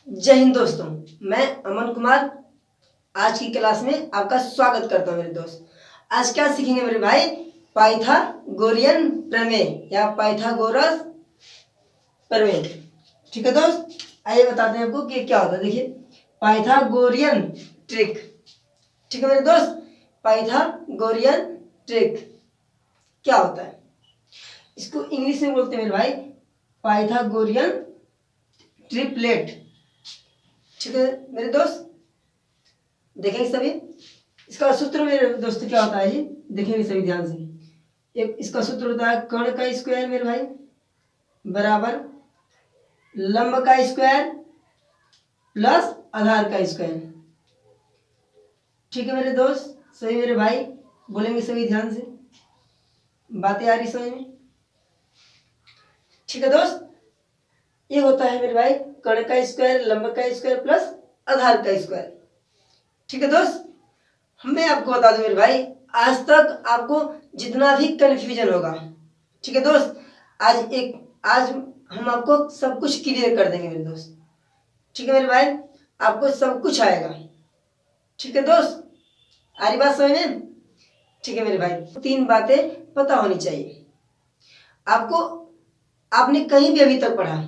जय हिंद दोस्तों, मैं अमन कुमार आज की क्लास में आपका स्वागत करता हूं मेरे दोस्त। आज क्या सीखेंगे मेरे भाई? पाइथागोरियन प्रमेय या पाइथागोरस प्रमेय। ठीक है दोस्त, आइए बताते हैं आपको कि क्या होता है। देखिए, पाइथागोरियन ट्रिक। ठीक है मेरे दोस्त, पाइथागोरियन ट्रिक क्या होता है? इसको इंग्लिश में बोलते हैं मेरे भाई पाइथागोरियन ट्रिपलेट। ठीक है मेरे दोस्त, देखेंगे सभी। इसका सूत्र मेरे दोस्त क्या होता है जी, देखेंगे सभी ध्यान से। एक इसका सूत्र होता है कर्ण का स्क्वायर मेरे भाई बराबर लंब का स्क्वायर प्लस आधार का स्क्वायर। ठीक है मेरे दोस्त, सही मेरे भाई, बोलेंगे सभी ध्यान से, बातें आ रही समझ में? ठीक है दोस्त, ये होता है मेरे भाई कर्ण का स्क्वायर लंब का स्क्वायर प्लस आधार का स्क्वायर। ठीक है दोस्त, मैं आपको बता दूं मेरे भाई, आज तक आपको जितना भी कंफ्यूजन होगा, ठीक है दोस्त, आज हम आपको सब कुछ क्लियर कर देंगे मेरे दोस्त। ठीक है मेरे भाई, आपको सब कुछ आएगा। ठीक है दोस्त, आ रही बात समझ में? ठीक है मेरे भाई, तीन बातें पता होनी चाहिए आपको, आपने कहीं भी अभी तक पढ़ा।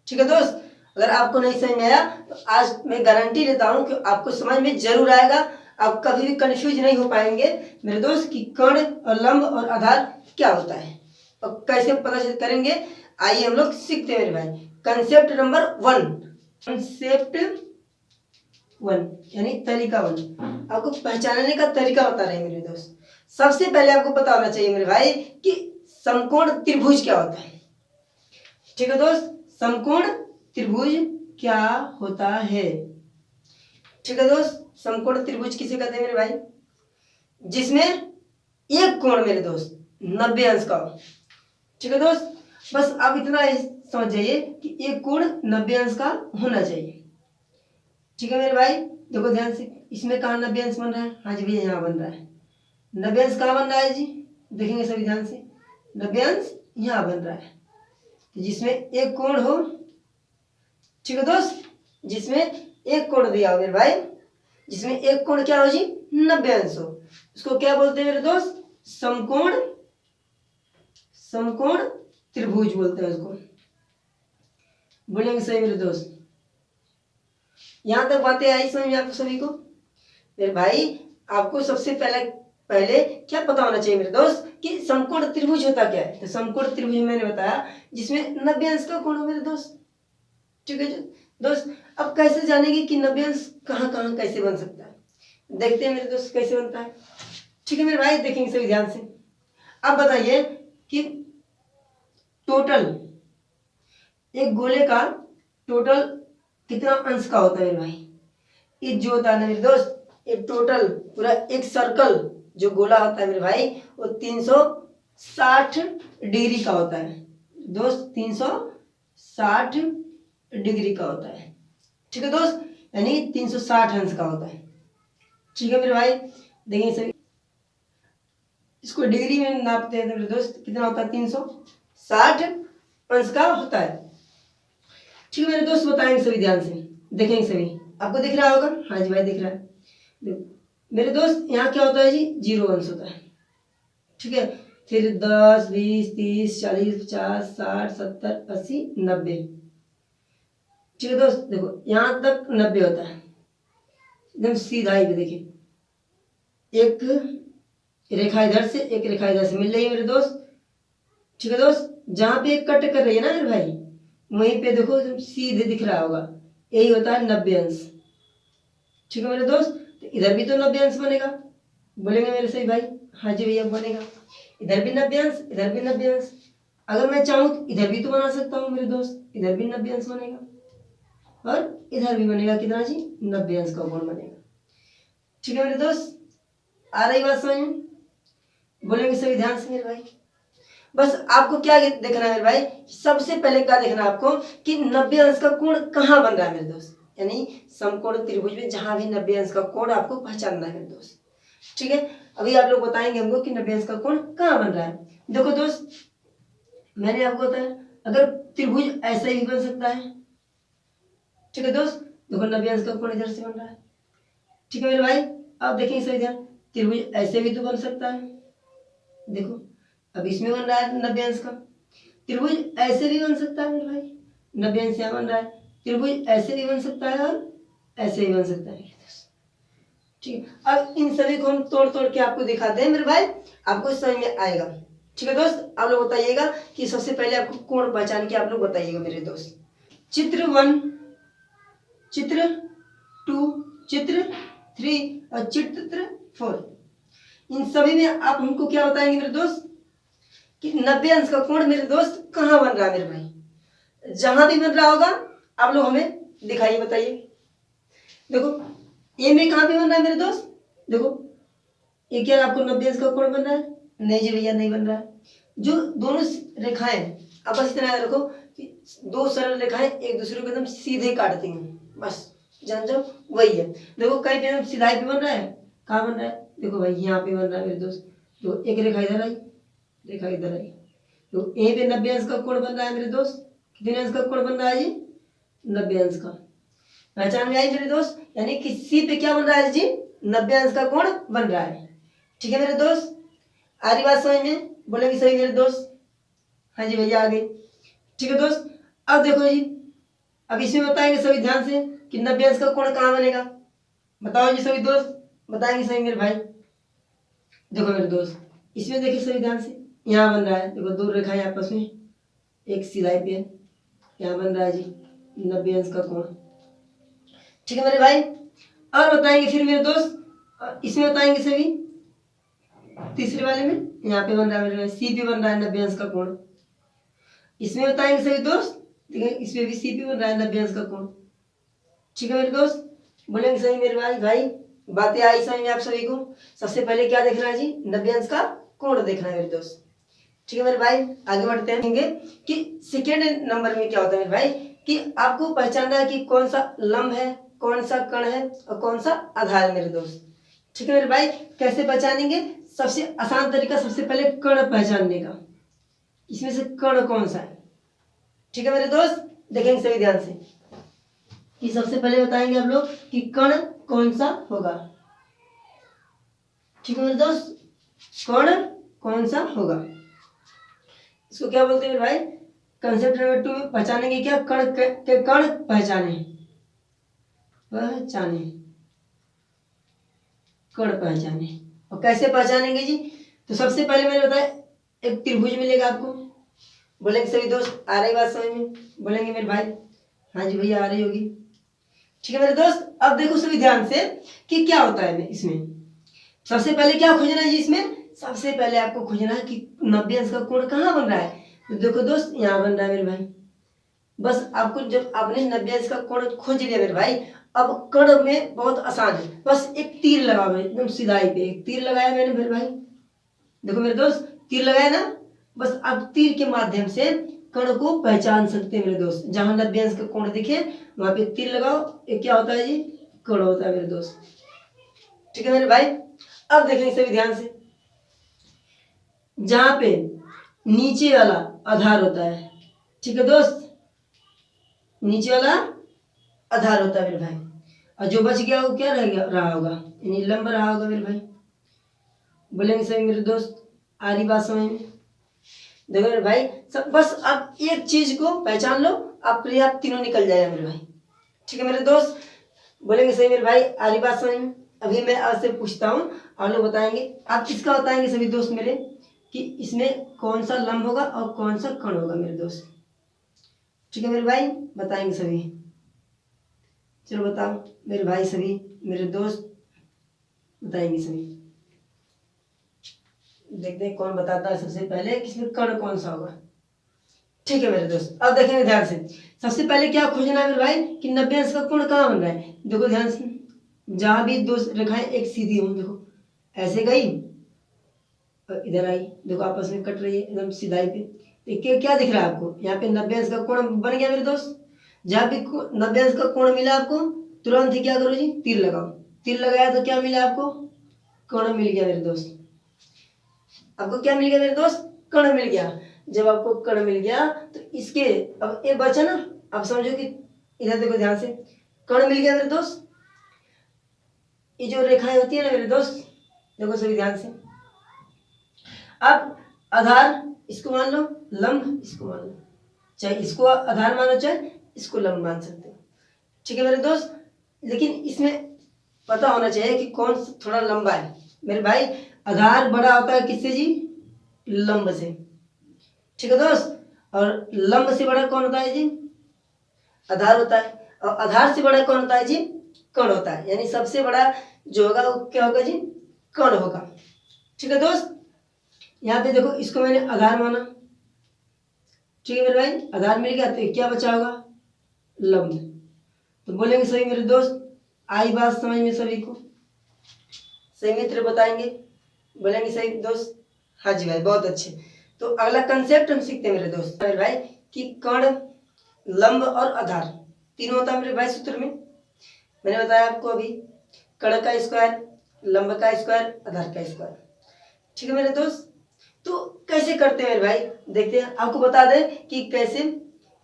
ठीक है दोस्त, अगर आपको नहीं समझ में आया तो आज मैं गारंटी लेता हूं कि आपको समझ में जरूर आएगा। आप कभी भी कंफ्यूज नहीं हो पाएंगे मेरे दोस्त कि कर्ण और लंब और आधार क्या होता है और कैसे पता करेंगे। आइए हम लोग सीखते हैं मेरे भाई। कंसेप्ट नंबर 1, कंसेप्ट 1 यानी तरीका 1, आपको पहचानने का तरीका बता रहे हैं मेरे दोस्त। सबसे पहले आपको पता होना चाहिए मेरे भाई कि समकोण त्रिभुज क्या होता है। ठीक है दोस्त, समकोण त्रिभुज क्या होता है? ठीक है दोस्त, समकोण त्रिभुज किसे कहते हैं मेरे भाई? जिसमें एक कोण मेरे दोस्त 90 अंश का हो। ठीक है दोस्त, बस आप इतना समझ जाइए कि एक कोण 90 अंश का होना चाहिए। ठीक है मेरे भाई, देखो ध्यान से, इसमें कहाँ 90 अंश बन रहा है? हाँ जी भैया, यहाँ बन रहा है 90 अंश। कहाँ बन रहा है जी? देखेंगे सभी ध्यान से, 90 अंश यहाँ बन रहा है, तो जिसमें एक कोण हो। ठीक है दोस्त, जिसमें एक कोण दिया हो मेरे भाई, जिसमें एक कोण क्या हो जी? 90 अंश हो, उसको क्या बोलते हैं मेरे दोस्त? समकोण, समकोण त्रिभुज बोलते हैं उसको। बोलेंगे सही मेरे दोस्त? यहां तक बातें आई समझ में आपको सभी को? मेरे भाई, आपको सबसे पहले क्या पता होना चाहिए मेरे दोस्त कि समकोण त्रिभुज होता क्या है। तो समकोण त्रिभुज मैंने बताया जिसमें 90 अंश का कोण हो मेरे दोस्त। ठीक है दोस्त, अब कैसे जानेंगे कि 90 अंश कहाँ कहाँ कैसे बन सकता है? देखते हैं मेरे दोस्त कैसे बनता है। ठीक है मेरे भाई, देखेंगे सभी ध्यान से। अब बताइए कि टोटल एक गोले का टोटल कितना अंश का होता है मेरे भाई? ये जो होता है ना मेरे दोस्त, एक टोटल पूरा एक सर्कल जो गोला होता है मेरे भाई, वो 360 डिग्री का होता है दोस्त, 360 डिग्री का होता है। ठीक है दोस्त, यानी 360 अंश का होता है। ठीक है मेरे भाई, देखिए सभी, इसको डिग्री में नापते हैं मेरे दोस्त, कितना होता है? 360 अंश का होता है। ठीक है मेरे दोस्त, बताएंगे सभी ध्यान से, देखेंगे सभी। आपको दिख रहा होगा? हाँ जी भाई, दिख रहा है। मेरे दोस्त, यहाँ क्या होता है जी? 0 अंश होता है। ठीक है, फिर 10 20 30 40 50 60 70 80 90। ठीक है दोस्त, देखो यहाँ तक 90 होता है, एकदम सीधा ही। देखिए, एक रेखा इधर से एक रेखा इधर से मिल रही है मेरे दोस्त। ठीक है दोस्त, जहां पे एक कट कर रही है ना मेरे भाई, वहीं पे देखो एकदम सीधे दिख रहा होगा, यही होता है 90 अंश। ठीक है मेरे दोस्त, तो इधर भी तो 90 अंश बनेगा। बोलेंगे मेरे सही भाई? हाँ जी भैया, बनेगा। इधर भी 90 अंश, इधर भी 90 अंश। अगर मैं चाहूँ तो इधर भी तो बना सकता हूँ मेरे दोस्त, इधर भी 90 अंश बनेगा और इधर भी बनेगा। कितना जी? 90 अंश का कोण बनेगा। ठीक है मेरे दोस्त, आ रही बात समझ में? बोलेंगे सभी ध्यान से मेरे भाई। बस आपको क्या देखना है मेरे भाई, सबसे पहले क्या देखना है आपको कि 90 अंश का कोण कहाँ बन रहा है मेरे दोस्त, यानी समकोण त्रिभुज में जहां भी 90 अंश का कोण आपको पहचानना है मेरे दोस्त। ठीक है, अभी आप लोग बताएंगे हमको कि 90 अंश का कोण कहाँ बन रहा है। देखो दोस्त, मैंने आपको बताया अगर त्रिभुज ऐसा ही बन सकता है, ठीक है दोस्त, देखो 90 अंश का कोण इधर से बन रहा है। ठीक है मेरे भाई, अब देखेंगे सही ध्यान, त्रिभुज ऐसे भी तो बन सकता है। देखो अब इसमें बन रहा है 90 अंश का, त्रिभुज ऐसे भी बन सकता है मेरे भाई, 90 अंश यहाँ बन रहा है, त्रिभुज ऐसे भी बन सकता है और ऐसे भी बन सकता है। ठीक है, अब इन सभी को हम तोड़ तोड़ के आपको दिखाते हैं मेरे भाई, आपको समझ में आएगा। ठीक है दोस्त, आप लोग बताइएगा कि सबसे पहले आपको कोण पहचान के आप लोग बताइएगा मेरे दोस्त। चित्र 1, चित्र 2, चित्र 3 और चित्र 4, इन सभी में आप हमको क्या बताएंगे मेरे दोस्त कि 90 अंश का कोण मेरे दोस्त कहाँ बन रहा है मेरे भाई। जहां भी बन रहा होगा आप लोग हमें दिखाइए, बताइए। देखो ए में कहाँ पे बन रहा है मेरे दोस्त, देखो ये क्या आपको 90 अंश का कोण बन रहा है, नहीं जी भैया नहीं बन रहा है। जो दोनों रेखाएं, अब बस इतना याद रखो कि दो सरल रेखाएं एक दूसरे को एकदम सीधे काटती हैं, बस जान जाओ वही है। देखो कहीं पे सीधाई पे बन रहा है, कहाँ बन रहा है, देखो भाई यहाँ पे बन रहा है मेरे दोस्त। तो एक रेखा इधर आई, रेखा इधर आई, तो ए पे 90 अंश का कोण बन रहा है मेरे दोस्त। कितने अंश का कोण बन रहा है जी, 90 अंश का। पहचान में आई मेरे दोस्त, यानी कि सी पे क्या बन रहा है जी, 90 अंश का कोण बन रहा है। ठीक है मेरे दोस्त, आ रही बात समझ में, बोलेंगे सही मेरे दोस्त, हाँ जी भैया आ गई। ठीक है दोस्त, अब देखो जी, अब इसमें बताएंगे सभी ध्यान से कि 90 अंश का कोण कहाँ बनेगा, बताओ जी सभी दोस्त, बताएंगे सही मेरे भाई। देखो मेरे दोस्त, इसमें देखिए सभी ध्यान से, यहाँ बन रहा है, देखो दो रेखाएं आपस में एक सिलाई पे, यहाँ बन रहा है जी 90 अंश का कोण। ठीक है मेरे भाई, और बताएंगे फिर मेरे दोस्त, इसमें बताएंगे सभी तीसरे वाले में, यहाँ पे बन रहा है मेरे भाई सी पे बन रहा है 90 अंश का कोण। इसमें बताएंगे सभी दोस्त, देखिए इसमें भी सी पे बन रहा है 90 अंश का कोण। ठीक है मेरे दोस्त, बोलेंगे सही मेरे भाई, बातें आई समझ में आप सभी को। सबसे पहले क्या देखना है जी, 90 अंश का कोण देखना है मेरे दोस्त। ठीक है मेरे भाई, आगे बढ़ते हैं कि सेकेंड नंबर में क्या होता है मेरे भाई, कि आपको पहचानना है कि कौन सा लंब है, कौन सा कण है और कौन सा आधार है मेरे दोस्त। ठीक है मेरे भाई, कैसे पहचानेंगे, सबसे आसान तरीका सबसे पहले कण पहचानने का, इसमें से कण कौन सा है। ठीक है मेरे दोस्त, देखेंगे सभी ध्यान से कि सबसे पहले बताएंगे हम लोग कि कण कौन सा होगा। ठीक है मेरे दोस्त, कण कौन सा होगा, इसको क्या बोलते हैं मेरे भाई, कंसेप्ट नंबर 2 में पहचानेंगे क्या, कण के कण पहचाने, पहचाने कण पहचाने। और कैसे पहचानेंगे जी, तो सबसे पहले मैंने बताया एक त्रिभुज मिलेगा आपको, बोलेंगे सभी दोस्त आ रही बात समझ में, बोलेंगे मेरे भाई हाँ जी भैया आ रही होगी। ठीक है मेरे दोस्त, अब देखो सभी ध्यान से कि क्या होता है इसमें। सबसे पहले क्या खोजना है जी, इसमें सबसे पहले आपको खोजना है कि 90 अंश का कोण कहाँ बन रहा है। तो देखो दोस्त यहाँ बन रहा है मेरे भाई, बस आपको जब आपने 90 अंश का कोण खोज लिया मेरे भाई, अब कण में बहुत आसान है, बस एक तीर लगाओ एकदम सीधाई पे, एक तीर लगाया मैंने मेरे भाई, देखो मेरे दोस्त तीर लगाया ना, बस आप तीर के माध्यम से कण को पहचान सकते हैं मेरे दोस्त। जहां 90 अंश का कोण दिखे वहां पे तीर लगाओ, ये क्या होता है जी, कण होता है मेरे दोस्त। ठीक है मेरे भाई, अब देखेंगे सभी ध्यान से, जहां पे नीचे वाला आधार होता है, ठीक है दोस्त, नीचे वाला आधार होता है मेरे भाई, और जो बच गया वो क्या रहा होगा, यानी लंब रहा होगा मेरे भाई। बोलेंगे सभी मेरे दोस्त आ रही बात समझ में। देखो मेरे भाई सब, बस आप एक चीज को पहचान लो, आपके आप तीनों निकल जाएगा मेरे भाई। ठीक है मेरे दोस्त, बोलेंगे सही मेरे भाई आ रही बात समझ में। अभी मैं आपसे पूछता हूँ, आप लोग बताएंगे, आप इसका बताएंगे सभी दोस्त मेरे कि इसमें कौन सा लंब होगा और कौन सा कण होगा मेरे दोस्त। ठीक है मेरे भाई, बताएंगे सभी, चलो बताओ मेरे भाई, सभी मेरे दोस्त बताएंगे सभी, देखते हैं कौन बताता है सबसे पहले कि इसमें कण कौन सा होगा। ठीक है मेरे दोस्त, अब देखेंगे ध्यान से, सबसे पहले क्या खोजना है मेरे भाई कि 90 अंश का कोण कहाँ बन रहा है। देखो ध्यान से, जहां भी दो रेखाएं एक सीधी हों, देखो ऐसे गई और इधर आई, देखो आपस में कट रही है एकदम सीधाई पे, देखिए क्या दिख रहा है आपको, यहाँ पे 90 अंश का कोण बन गया मेरे दोस्त। जहां भी 90 अंश का कोण मिला आपको, तुरंत ही क्या करो जी, तीर लगाओ, तीर लगाया तो क्या मिला आपको, कण मिल गया मेरे दोस्त। आपको क्या मिल गया मेरे दोस्त, कण मिल गया। जब आपको कण मिल गया तो इसके अब एक बचा ना, अब समझो कि इधर देखो ध्यान से, कर्ण मिल गया मेरे दोस्त। ये जो रेखाएं होती है ना मेरे दोस्त, देखो सभी ध्यान से। अब आधार इसको मान लो, लंब इसको मान लो, चाहे इसको आधार मानो चाहे इसको लंब मान सकते हो, ठीक है मेरे दोस्त। लेकिन इसमें पता होना चाहिए कि कौन थोड़ा लंबा है मेरे भाई। आधार बड़ा होता है किससे जी? लंब से, ठीक है दोस्त। और लंब से बड़ा कौन होता है जी? आधार होता है। और आधार से बड़ा कौन होता है जी? कर्ण होता है। यानी सबसे बड़ा जो होगा वो क्या होगा जी? कर्ण होगा, ठीक है दोस्त। यहाँ पे देखो, इसको मैंने आधार माना, ठीक है मेरे भाई, आधार मिल गया तो क्या बचा होगा? लंब। तो बोलेंगे सही मेरे दोस्त, आई बात समझ में सभी को? सही मित्र बताएंगे, बोलेंगे सही दोस्त? हाँ जी भाई, बहुत अच्छे। तो अगला कंसेप्ट हम सीखते हैं मेरे दोस्त मेरे भाई कि कर्ण, लंब और आधार तीनों होता है मेरे भाई सूत्र में। मैंने बताया आपको अभी, कर्ण का स्क्वायर, लंब का स्क्वायर, आधार का स्क्वायर, ठीक है मेरे दोस्त। तो कैसे करते हैं मेरे भाई, देखते हैं। आपको बता दें कि कैसे,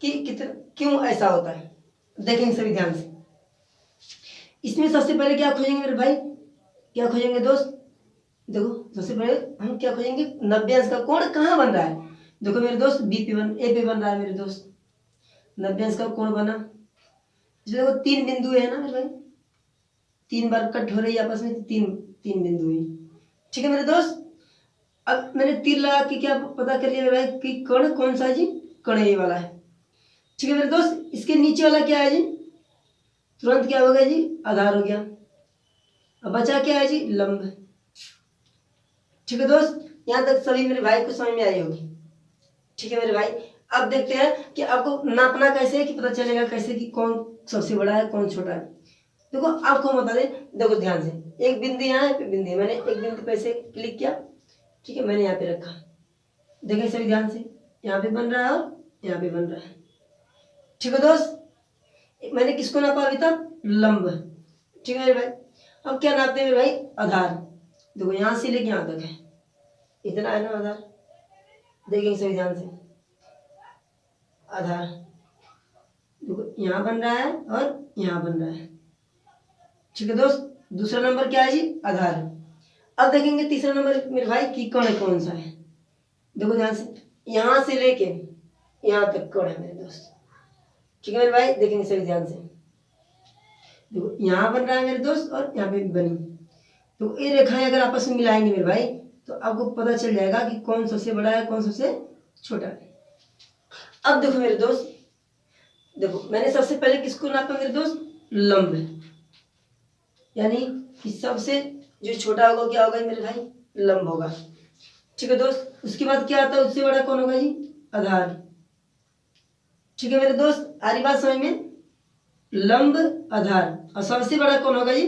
कि कितना, क्यों ऐसा होता है, देखेंगे सभी ध्यान से। इसमें सबसे पहले क्या खोजेंगे मेरे भाई? क्या खोजेंगे दोस्त? देखो सबसे पहले हम क्या खोजेंगे? 90 अंश का कोण कहाँ बन रहा है। देखो मेरे दोस्त, बी पे बन, ए पे बन रहा है मेरे दोस्त। 90 अंश का कोण बना, इसमें देखो 3 बिंदु है ना मेरे भाई, 3 बार कट हो रही है आपस में, तीन बिंदु है, ठीक है मेरे दोस्त। अब मैंने तीर लगा के क्या पता कर लिया मेरे भाई कि कर्ण कौन सा है जी? कर्ण ये वाला है, ठीक है मेरे दोस्त। इसके नीचे वाला क्या है जी? तुरंत क्या हो गया जी? आधार हो गया। अब बचा क्या है जी? लंब, ठीक है दोस्त। यहाँ तक सभी मेरे भाई को समझ में आई होगी, ठीक है मेरे भाई। अब देखते हैं कि आपको नापना कैसे है, कि पता चलेगा कैसे कि कौन सबसे बड़ा है कौन छोटा है। देखो आपको हम बता दें, देखो ध्यान से, एक बिंदु यहाँ है, बिंदु है, मैंने एक बिंदु पे ऐसे क्लिक किया, ठीक है, मैंने यहाँ पे रखा, देखें सभी ध्यान से, यहाँ पे बन रहा है और यहाँ पे बन रहा है, ठीक है दोस्त। मैंने किसको नापा अभी तक? लंब, ठीक है मेरे भाई। अब क्या नापते हैं मेरे भाई? आधार। देखो यहाँ से लेके यहाँ तक है, इतना है ना आधार, देखेंगे सभी ध्यान से। आधार देखो यहाँ बन रहा है और यहाँ बन रहा है, ठीक है दोस्त। दूसरा नंबर क्या है जी? आधार। अब देखेंगे तीसरा नंबर मेरे भाई कि कर्ण कौन सा है। देखो ध्यान से, यहाँ से लेके यहाँ तक कर्ण है मेरे दोस्त, ठीक है मेरे भाई, देखेंगे सभी ध्यान से। देखो यहाँ बन रहा है मेरे दोस्त और यहाँ पे बनी, तो ये रेखाएं अगर आपस में मिलाएंगे मेरे भाई तो आपको पता चल जाएगा कि कौन सबसे बड़ा है कौन सबसे छोटा है। अब देखो मेरे दोस्त, देखो मैंने सबसे पहले किसको नापा मेरे दोस्त? लंब, यानी कि सबसे जो छोटा होगा क्या होगा मेरे भाई? लंब होगा, ठीक है दोस्त। उसके बाद क्या आता है? उससे बड़ा कौन होगा जी? आधार, ठीक है मेरे दोस्त। आ रही बात समझ में? लंब, आधार, और सबसे बड़ा कौन होगा जी?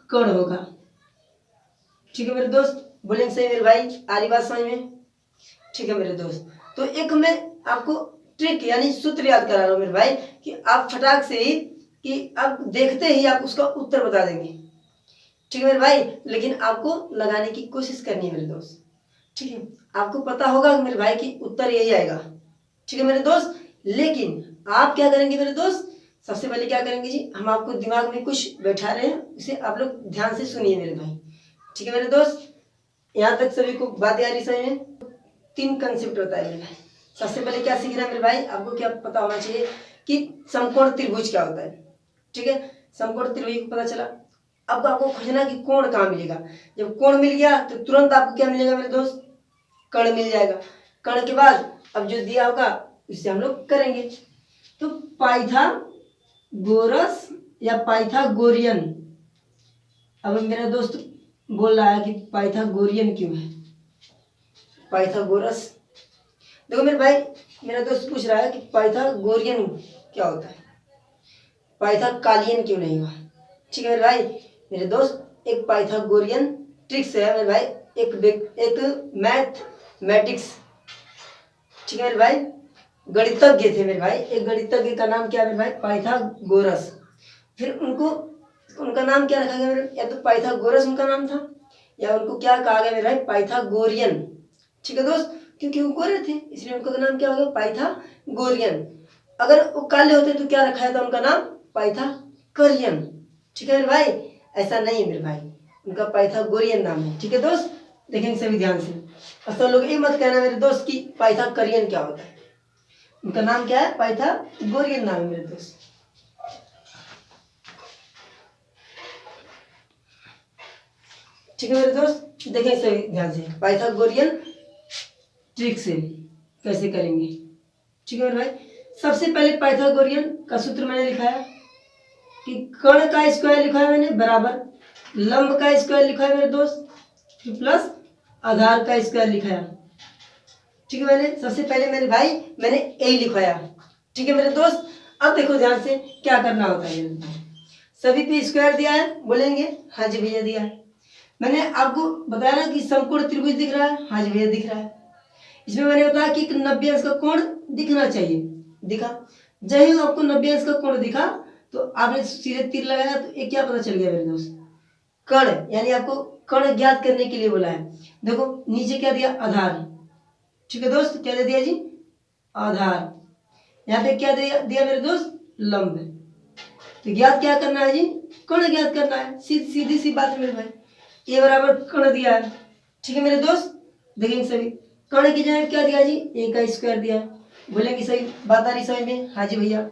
कर्ण होगा, ठीक है मेरे दोस्त। बोलेंगे सही मेरे भाई? आ रही बात समझ में? ठीक है मेरे दोस्त। तो एक मैं आपको ट्रिक यानी सूत्र याद करा रहा हूँ मेरे भाई कि आप फटाक से ही, कि आप देखते ही आप उसका उत्तर बता देंगे, ठीक है मेरे भाई। लेकिन आपको लगाने की कोशिश करनी है मेरे दोस्त, ठीक है। आपको पता होगा मेरे भाई कि उत्तर यही आएगा, ठीक है मेरे दोस्त। लेकिन आप क्या करेंगे मेरे दोस्त? सबसे पहले क्या करेंगे जी? हम आपको दिमाग में कुछ बैठा रहे हैं, उसे आप लोग ध्यान से सुनिए मेरे भाई, ठीक है मेरे दोस्त। यहाँ तक सभी को बातें आ रही समझ में? 3 कंसेप्ट होता है मेरे भाई। सबसे पहले क्या सीखना है मेरे भाई? आपको क्या पता होना चाहिए कि समकोण त्रिभुज क्या होता है, ठीक है। समकोण त्रिभुज को पता चला, अब आपको खोजना कि कोण कहाँ मिलेगा। जब कोण मिल गया तो तुरंत आपको क्या मिलेगा मेरे दोस्त? कर्ण मिल जाएगा। कर्ण के बाद अब जो दिया होगा उससे हम लोग करेंगे। तो पाइथागोरस या पाइथागोरियन, अब मेरा दोस्त बोल रहा है कि पाइथागोरियन क्यों है? पाइथागोरस, देखो मेरे भाई, मेरा दोस्त पूछ रहा है कि पाइथागोरियन क्या होता है, पाइथाकालियन क्यों नहीं हुआ, ठीक है मेरे भाई। मेरे दोस्त एक पाइथागोरियन ट्रिक्स है मेरे भाई, एक मैथमेटिक्स, ठीक है मेरे भाई, गणितज्ञ थे मेरे भाई। एक गणितज्ञ का नाम क्या है मेरे भाई? पाइथागोरस। फिर उनका नाम क्या रखा गया मेरे? या तो पाइथागोरस उनका नाम था, या उनको क्या कहा गया मेरे भाई? पाइथागोरियन, ठीक है दोस्त, क्योंकि वो गोरे थे इसलिए उनका नाम क्या हो गया? पाइथागोरियन। अगर वो काले होते तो क्या रखा था उनका नाम? पाइथागोरियन। ठीक है मेरे भाई, ऐसा नहीं है मेरे भाई, उनका पाइथागोरियन नाम है। ठीक है दोस्त, देखेंगे सभी ध्यान से। और सब लोग ये मत कहना मेरे दोस्त कि पाइथागोरियन क्या होता है, उनका नाम क्या है? पाइथागोरियन नाम है मेरे दोस्त। ठीक है मेरे दोस्त, देखें सभी ध्यान से, पाइथागोरियन ट्रिक से कैसे करेंगे। ठीक है मेरे भाई, सबसे पहले पाइथागोरियन का सूत्र मैंने लिखा है कि कर्ण का स्क्वायर लिखा है मैंने बराबर लंब का स्क्वायर लिखा है मेरे दोस्त, फिर प्लस आधार का स्क्वायर लिखा है। ठीक है, मैंने सबसे पहले मेरे भाई मैंने ए लिखवाया। ठीक है मेरे दोस्त, अब देखो ध्यान से क्या करना होता है मेरे भाई। सभी पे स्क्वायर दिया है, बोलेंगे हाँ जी भैया दिया है। मैंने आपको बताया ना कि समकोण त्रिभुज दिख रहा है, हाँ जी भैया दिख रहा है। इसमें मैंने बताया कि 90 अंश का कोण दिखना चाहिए, दिखा। जब ही आपको 90 अंश का कोण दिखा तो आपने सीधे तीर लगाया तो ये क्या पता चल गया मेरे दोस्त? कर्ण, यानी आपको कर्ण ज्ञात करने के लिए बोला है। देखो नीचे क्या दिया? आधार। ठीक है दोस्त, क्या दे दिया जी? आधार। यहाँ पे क्या दिया मेरे दोस्त? लंब। तो ज्ञात क्या करना है जी? कर्ण ज्ञात करना है, सीधी सी बात है मेरे भाई। ए बराबर कर्ण दिया है। ठीक है मेरे दोस्त, देखेंगे सभी कर्ण की जगह क्या दिया जी? ए का स्क्वायर दिया है। बोलेंगे सही बात आ रही समझ में? हाँ जी भैया।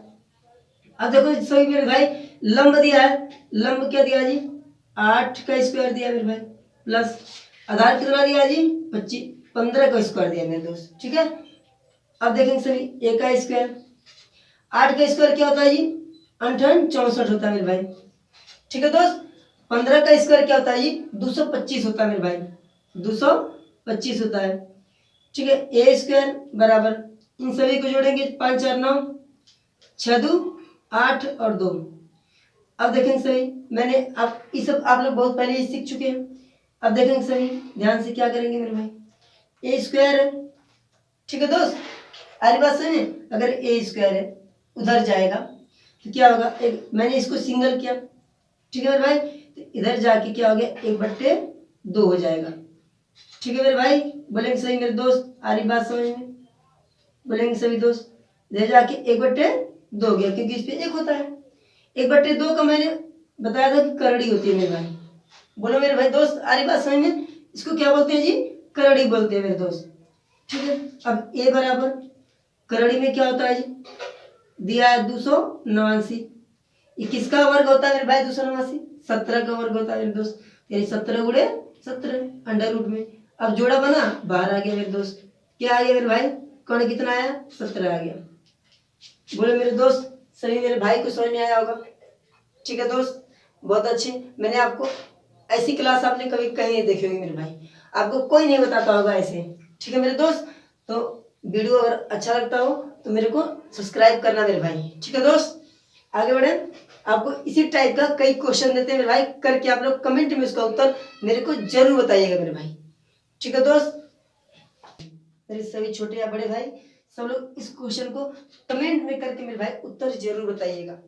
अब देखो सही मेरे भाई, लंब दिया है, लंब क्या दिया जी? 8 का स्क्वायर दिया मेरे भाई, प्लस आधार कितना दिया जी? 15 का स्क्वायर दिया मेरे दोस्त। ठीक है, अब देखेंगे सभी ए का स्क्वायर, 8 का स्क्वायर क्या होता है जी? 64 होता है मेरे भाई। ठीक है दोस्त, 15 का स्क्वायर क्या होता है जी? 225 होता है मेरे भाई, 225 होता है। ठीक है, ए स्क्वायर बराबर इन सभी को जोड़ेंगे 5 4 9 6 2 8 और 2। अब देखेंगे सही, मैंने आप ये सब आप लोग बहुत पहले ही सीख चुके हैं। अब देखेंगे सही ध्यान से क्या करेंगे मेरे भाई, ए स्क्वायर है। ठीक है दोस्त, अरे बात सुनिए, अगर ए स्क्वायर है उधर जाएगा तो क्या होगा? एक मैंने इसको सिंगल किया, ठीक है मेरे भाई, तो इधर जाके क्या हो गया? 1/2 हो जाएगा। ठीक है मेरे भाई, बोलेंगे सही मेरे दोस्त, आ रही बात समझ में? बोलेंगे सभी दोस्त, इधर जाके 1/2 हो गया, क्योंकि इस पे 1 होता है। 1/2 का मैंने बताया था कि करड़ी होती है मेरे भाई। बोलो मेरे भाई दोस्त, आ रही बात समझ में? इसको क्या बोलते हैं जी? करड़ी बोलते हैं मेरे दोस्त। ठीक है, अब ए बराबर करड़ी में क्या होता है जी? दिया है 289। ये किसका वर्ग होता है मेरे भाई? 289 17 का वर्ग होता है मेरे दोस्त, यानी 17 गुणे 17 अंडर रूट में। अब जोड़ा बना, बाहर आ गया मेरे दोस्त। क्या आ गया मेरे भाई? कर्ण कितना आया? 17 आ गया। बोले मेरे दोस्त, सभी मेरे भाई को समझ में आया होगा। ठीक है दोस्त, बहुत अच्छे। मैंने आपको ऐसी क्लास आपने कभी कहीं नहीं देखी होगी मेरे भाई, आपको कोई नहीं बताता होगा ऐसे। ठीक है मेरे दोस्त, तो वीडियो अगर अच्छा लगता हो तो मेरे को सब्सक्राइब करना मेरे भाई। ठीक है दोस्त, आगे बढ़े। आपको इसी टाइप का कई क्वेश्चन देते हैं मेरे भाई, करके आप लोग कमेंट में उसका उत्तर मेरे को जरूर बताइएगा मेरे भाई। ठीक है दोस्त, मेरे सभी छोटे या बड़े भाई सब लोग इस क्वेश्चन को कमेंट में करके मेरे भाई उत्तर जरूर बताइएगा।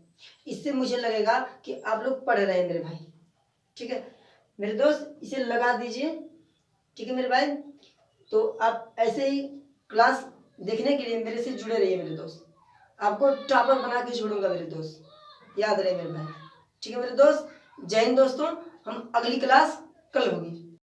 इससे मुझे लगेगा कि आप लोग पढ़ रहे हैं मेरे भाई। ठीक है मेरे दोस्त, इसे लगा दीजिए। ठीक है मेरे भाई, तो आप ऐसे ही क्लास देखने के लिए मेरे से जुड़े रहिए मेरे दोस्त। आपको टॉपर बना के छोड़ूंगा मेरे दोस्त, याद रहे मेरे भाई। ठीक है मेरे दोस्त, जय हिंद दोस्तों, हम अगली क्लास कल होगी।